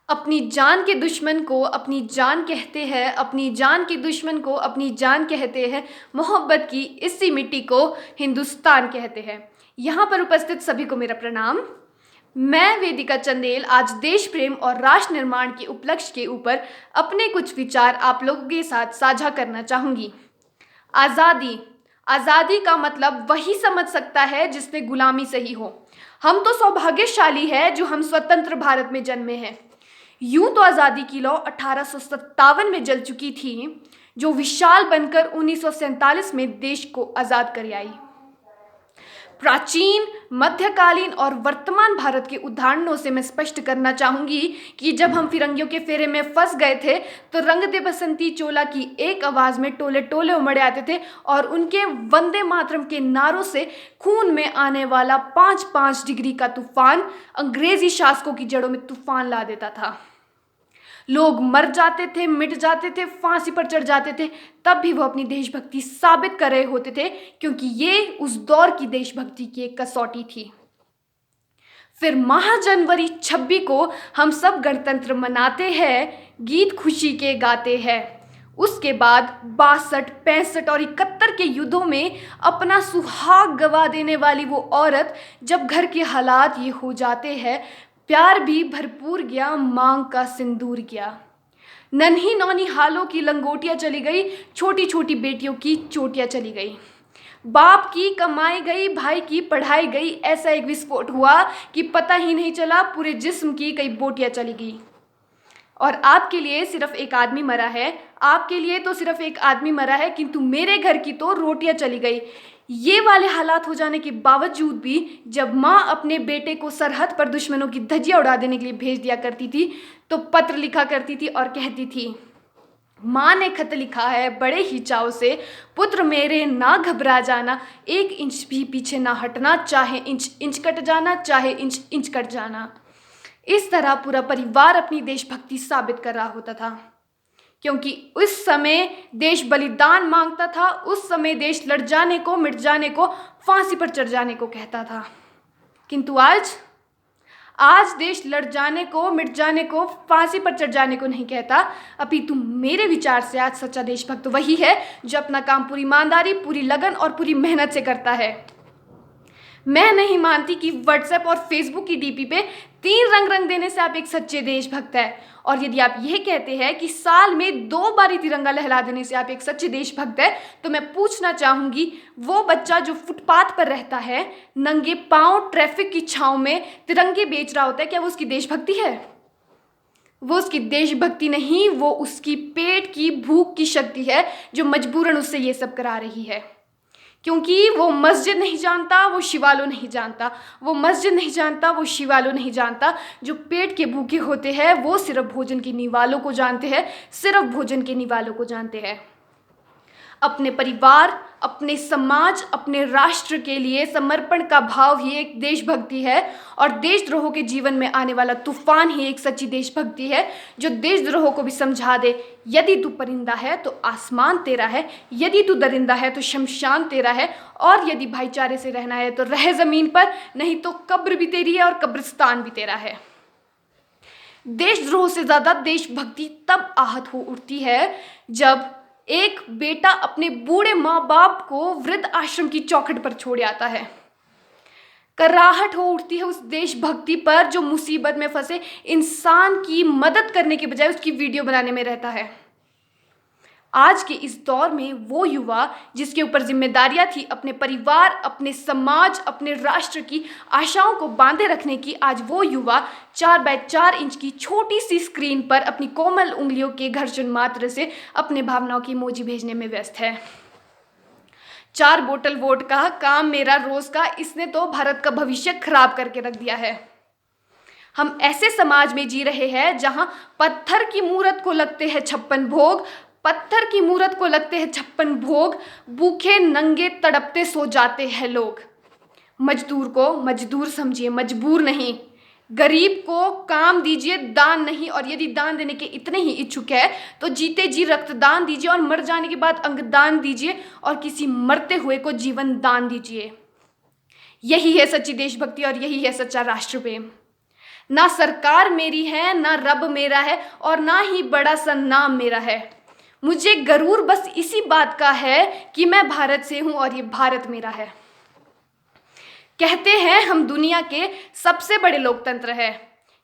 अपनी जान के दुश्मन को अपनी जान कहते हैं, अपनी जान के दुश्मन को अपनी जान कहते हैं। मोहब्बत की इसी मिट्टी को हिंदुस्तान कहते हैं। यहाँ पर उपस्थित सभी को मेरा प्रणाम। मैं वेदिका चंदेल आज देश प्रेम और राष्ट्र निर्माण के उपलक्ष्य के ऊपर अपने कुछ विचार आप लोगों के साथ साझा करना चाहूँगी। आज़ादी। आज़ादी का मतलब वही समझ सकता है जिसने गुलामी सही हो। हम तो सौभाग्यशाली है जो हम स्वतंत्र भारत में जन्मे हैं। यूं तो आज़ादी की लौ 1857 में जल चुकी थी, जो विशाल बनकर 1947 में देश को आज़ाद कर आई। प्राचीन, मध्यकालीन और वर्तमान भारत के उदाहरणों से मैं स्पष्ट करना चाहूंगी कि जब हम फिरंगियों के फेरे में फंस गए थे तो रंग दे बसंती चोला की एक आवाज़ में टोले टोले उमड़ आते थे और उनके वंदे मातरम के नारों से खून में आने वाला 5-5 डिग्री का तूफान अंग्रेजी शासकों की जड़ों में तूफान ला देता था। लोग मर जाते थे, मिट जाते थे, फांसी पर चढ़ जाते थे, तब भी वो अपनी देशभक्ति साबित कर रहे होते थे, क्योंकि ये उस दौर की देशभक्ति की एक कसौटी थी। फिर महाजनवरी 26 को हम सब गणतंत्र मनाते हैं, गीत खुशी के गाते हैं। उसके बाद 62, 65 और 71 के युद्धों में अपना सुहाग गवा देने वाली वो औरत, जब घर के हालात ये हो जाते हैं, प्यार भी भरपूर गया, मांग का सिंदूर गया। नन्ही नौनी हालों की लंगोटियां चली गई, छोटी छोटी बेटियों की चोटियां चली गई। बाप की कमाई गई, भाई की पढ़ाई गई। ऐसा एक विस्फोट हुआ कि पता ही नहीं चला, पूरे जिस्म की कई बोटियां चली गई। और आपके लिए सिर्फ एक आदमी मरा है, आपके लिए तो सिर्फ एक आदमी मरा है, किंतु मेरे घर की तो रोटियां चली गई। ये वाले हालात हो जाने के बावजूद भी जब माँ अपने बेटे को सरहद पर दुश्मनों की धज्जियां उड़ा देने के लिए भेज दिया करती थी, तो पत्र लिखा करती थी और कहती थी, माँ ने खत लिखा है बड़े ही चाव से, पुत्र मेरे ना घबरा जाना, 1 इंच भी पीछे ना हटना, चाहे इंच इंच कट जाना, चाहे इंच इंच कट जाना। इस तरह पूरा परिवार अपनी देशभक्ति साबित कर रहा होता था, क्योंकि उस समय देश बलिदान मांगता था। उस समय देश लड़ जाने को, मिट जाने को, फांसी पर चढ़ जाने को कहता था। किंतु आज देश लड़ जाने को, मिट जाने को, फांसी पर चढ़ जाने को नहीं कहता। अपितु मेरे विचार से आज सच्चा देशभक्त वही है जो अपना काम पूरी ईमानदारी, पूरी लगन और पूरी मेहनत से करता है। मैं नहीं मानती कि व्हाट्सएप और फेसबुक की डीपी पे 3 रंग देने से आप एक सच्चे देशभक्त हैं। और यदि आप यह कहते हैं कि साल में 2 बार तिरंगा लहरा देने से आप एक सच्चे देशभक्त हैं, तो मैं पूछना चाहूंगी, वो बच्चा जो फुटपाथ पर रहता है, नंगे पांव ट्रैफिक की छांव में तिरंगे बेच रहा होता है, क्या वो उसकी देशभक्ति है? वो उसकी देशभक्ति नहीं, वो उसकी पेट की भूख की शक्ति है जो मजबूरन उससे ये सब करा रही है। क्योंकि वो मस्जिद नहीं जानता, वो शिवालो नहीं जानता, वो मस्जिद नहीं जानता, वो शिवालो नहीं जानता। जो पेट के भूखे होते हैं वो सिर्फ भोजन के निवालों को जानते हैं, सिर्फ भोजन के निवालों को जानते हैं। अपने परिवार, अपने समाज, अपने राष्ट्र के लिए समर्पण का भाव ही एक देशभक्ति है। और देशद्रोह के जीवन में आने वाला तूफान ही एक सच्ची देशभक्ति है, जो देशद्रोह को भी समझा दे, यदि तू परिंदा है तो आसमान तेरा है, यदि तू दरिंदा है तो शमशान तेरा है, और यदि भाईचारे से रहना है तो रह जमीन पर, नहीं तो कब्र भी तेरी है और कब्रिस्तान भी तेरा है। देशद्रोह से ज्यादा देशभक्ति तब आहत हो उठती है जब एक बेटा अपने बूढ़े माँ बाप को वृद्ध आश्रम की चौखट पर छोड़ आता है। कराहट हो उठती है उस देशभक्ति पर जो मुसीबत में फंसे इंसान की मदद करने के बजाय उसकी वीडियो बनाने में रहता है। आज के इस दौर में वो युवा जिसके ऊपर जिम्मेदारियां थी अपने परिवार, अपने समाज, अपने राष्ट्र की आशाओं को बांधे रखने की, आज वो युवा 4x4 इंच की छोटी सी स्क्रीन पर अपनी कोमल उंगलियों के घर्षण मात्र से अपने भावनाओं की इमोजी भेजने में व्यस्त है। 4 बोतल वोट का काम मेरा रोज का, इसने तो भारत का भविष्य खराब करके रख दिया है। हम ऐसे समाज में जी रहे हैं जहां पत्थर की मूरत को लगते हैं 56 भोग, पत्थर की मूरत को लगते हैं 56 भोग, भूखे नंगे तड़पते सो जाते हैं लोग। मजदूर को मजदूर समझिए, मजबूर नहीं। गरीब को काम दीजिए, दान नहीं। और यदि दान देने के इतने ही इच्छुक है तो जीते जी रक्तदान दीजिए, और मर जाने के बाद अंगदान दीजिए, और किसी मरते हुए को जीवन दान दीजिए। यही है सच्ची देशभक्ति और यही है सच्चा राष्ट्र प्रेम। ना सरकार मेरी है, ना रब मेरा है, और ना ही बड़ा सा नाम मेरा है। मुझे गरूर बस इसी बात का है कि मैं भारत से हूं और ये भारत मेरा है। कहते हैं हम दुनिया के सबसे बड़े लोकतंत्र है।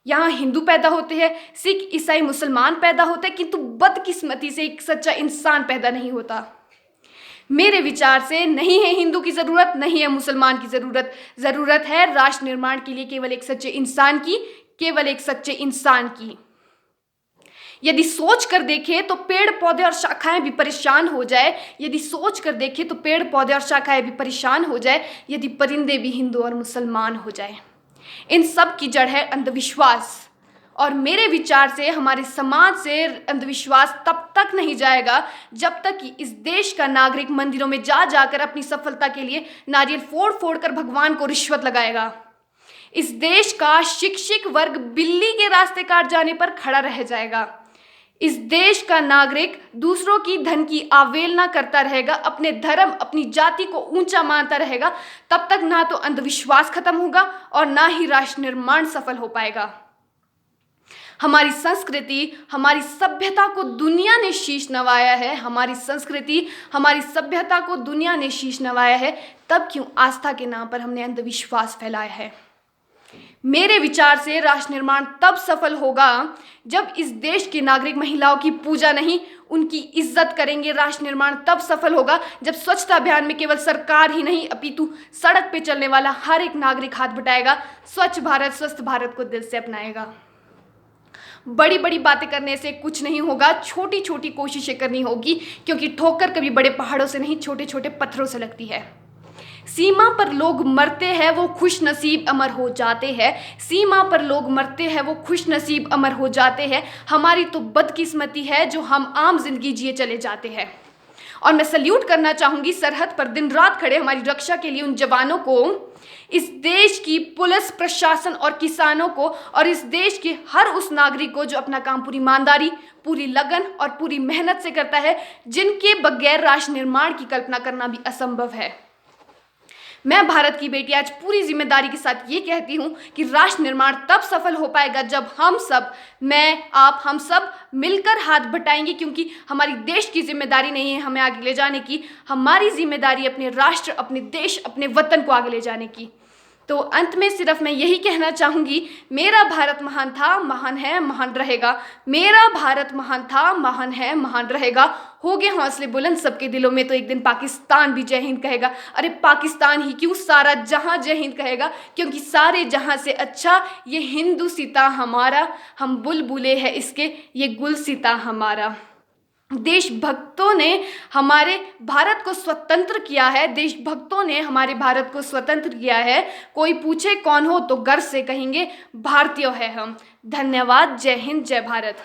यहाँ हिंदू पैदा होते हैं, सिख ईसाई मुसलमान पैदा होते हैं, किंतु बदकिस्मती से एक सच्चा इंसान पैदा नहीं होता। मेरे विचार से नहीं है हिंदू की जरूरत, नहीं है मुसलमान की जरूरत। जरूरत है राष्ट्र निर्माण के लिए केवल एक सच्चे इंसान की, केवल एक सच्चे इंसान की। यदि सोच कर देखें तो पेड़ पौधे और शाखाएं भी परेशान हो जाए, यदि सोच कर देखें तो पेड़ पौधे और शाखाएं भी परेशान हो जाए, यदि परिंदे भी हिंदू और मुसलमान हो जाए। इन सब की जड़ है अंधविश्वास, और मेरे विचार से हमारे समाज से अंधविश्वास तब तक नहीं जाएगा जब तक कि इस देश का नागरिक मंदिरों में जा जाकर अपनी सफलता के लिए नारियल फोड़ फोड़ कर भगवान को रिश्वत लगाएगा। इस देश का शिक्षित वर्ग बिल्ली के रास्ते काट जाने पर खड़ा रह जाएगा। इस देश का नागरिक दूसरों की धन की अवहेलना करता रहेगा, अपने धर्म अपनी जाति को ऊंचा मानता रहेगा। तब तक ना तो अंधविश्वास खत्म होगा और ना ही राष्ट्र निर्माण सफल हो पाएगा। हमारी संस्कृति, हमारी सभ्यता को दुनिया ने शीश नवाया है। हमारी संस्कृति, हमारी सभ्यता को दुनिया ने शीश नवाया है, तब क्यों आस्था के नाम पर हमने अंधविश्वास फैलाया है। मेरे विचार से राष्ट्र निर्माण तब सफल होगा जब इस देश के नागरिक महिलाओं की पूजा नहीं, उनकी इज्जत करेंगे। राष्ट्र निर्माण तब सफल होगा जब स्वच्छता अभियान में केवल सरकार ही नहीं अपितु सड़क पे चलने वाला हर एक नागरिक हाथ बटाएगा, स्वच्छ भारत स्वस्थ भारत को दिल से अपनाएगा। बड़ी बड़ी बातें करने से कुछ नहीं होगा, छोटी छोटी कोशिशें करनी होगी, क्योंकि ठोकर कभी बड़े पहाड़ों से नहीं, छोटे छोटे पत्थरों से लगती है। सीमा पर लोग मरते हैं, वो खुश नसीब अमर हो जाते हैं। सीमा पर लोग मरते हैं, वो खुश नसीब अमर हो जाते हैं। हमारी तो बदकिस्मती है जो हम आम जिंदगी जिए चले जाते हैं। और मैं सल्यूट करना चाहूंगी सरहद पर दिन रात खड़े हमारी रक्षा के लिए उन जवानों को, इस देश की पुलिस प्रशासन और किसानों को, और इस देश के हर उस नागरिक को जो अपना काम पूरी ईमानदारी, पूरी लगन और पूरी मेहनत से करता है, जिनके बगैर राष्ट्र निर्माण की कल्पना करना भी असंभव है। मैं भारत की बेटी आज पूरी जिम्मेदारी के साथ ये कहती हूँ कि राष्ट्र निर्माण तब सफल हो पाएगा जब हम सब, मैं आप हम सब मिलकर हाथ बटाएंगे, क्योंकि हमारी देश की जिम्मेदारी नहीं है हमें आगे ले जाने की, हमारी जिम्मेदारी अपने राष्ट्र, अपने देश, अपने वतन को आगे ले जाने की। तो अंत में सिर्फ मैं यही कहना चाहूँगी, मेरा भारत महान था, महान है, महान रहेगा। मेरा भारत महान था, महान है, महान रहेगा। हो गए हौसले बुलंद सबके दिलों में, तो एक दिन पाकिस्तान भी जय हिंद कहेगा। अरे पाकिस्तान ही क्यों, सारा जहां जय हिंद कहेगा, क्योंकि सारे जहां से अच्छा ये हिंदू सीता हमारा, हम बुलबुले हैं इसके, ये गुल सीता हमारा। देशभक्तों ने हमारे भारत को स्वतंत्र किया है, देशभक्तों ने हमारे भारत को स्वतंत्र किया है। कोई पूछे कौन हो तो गर्व से कहेंगे भारतीय है हम। धन्यवाद। जय हिंद, जय भारत।